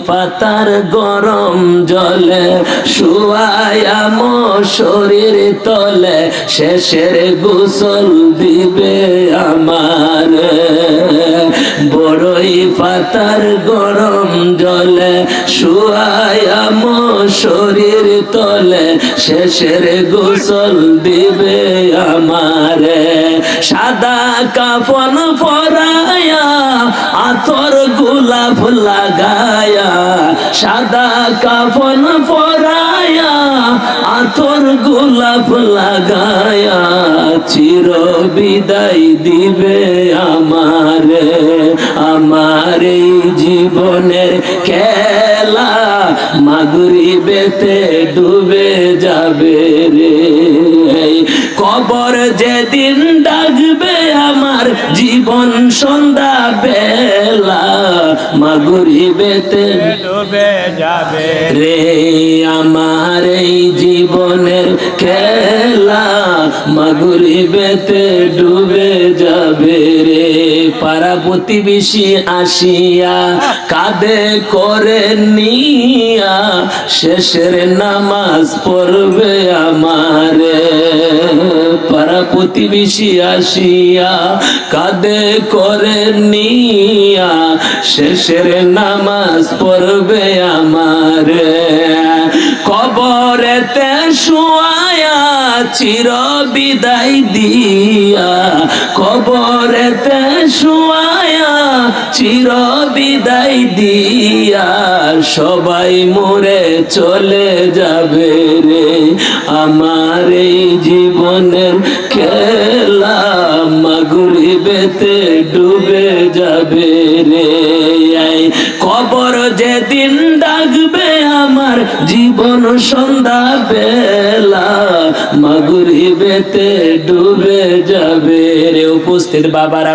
পাতার গরম জলে শুয়ায়া শরীর তলে শেষের গোসল দিবে আমার। বড়ই পাতার গরম জলে শুয়ায়া শরীর তলে শেষের গোসল দিবে আমার। সাদা কাফন পরায়া আতর গোলাপ লাগায়া, সাদা কাফন পরায়া আতর গোলাপ লাগায়া চির বিদায় দিবে আমারে। আমার এই জীবনের খেলা মাগরিবেতে ডুবে যাবে রে। কবর যেদিন ডাকবে আমার জীবন সন্ধ্যা বেলা মাগরিবেতে ডুবে যাবে রে। আমার এই জীবনের খেলা মাগরিবেতে ডুবে যাবে রে। পাড়া প্রতিবেশী আসিয়া কাঁদে করে নিয়া শেষের নামাজ পড়বে আমারে। পাড়া প্রতিবেশী আসিয়া কাঁদে করে নিয়া শেষের নামাজ পড়বে আমারে। কবরেতে শুয়ায়া চির বিদায় দিয়া, কবরেতে শুয়ায়া চির বিদায় দিয়া সবাই মরে চলে যাবে রে। আমার এই জীবনের খেলা মাগরিবেতে ডুবে যাবে রে। কবর যেদিন ডাকবে আমার জীবন সন্ধ্যা বেলা মাগরিবেতে ডুবে যাবে রে। উপস্থিত বাবারা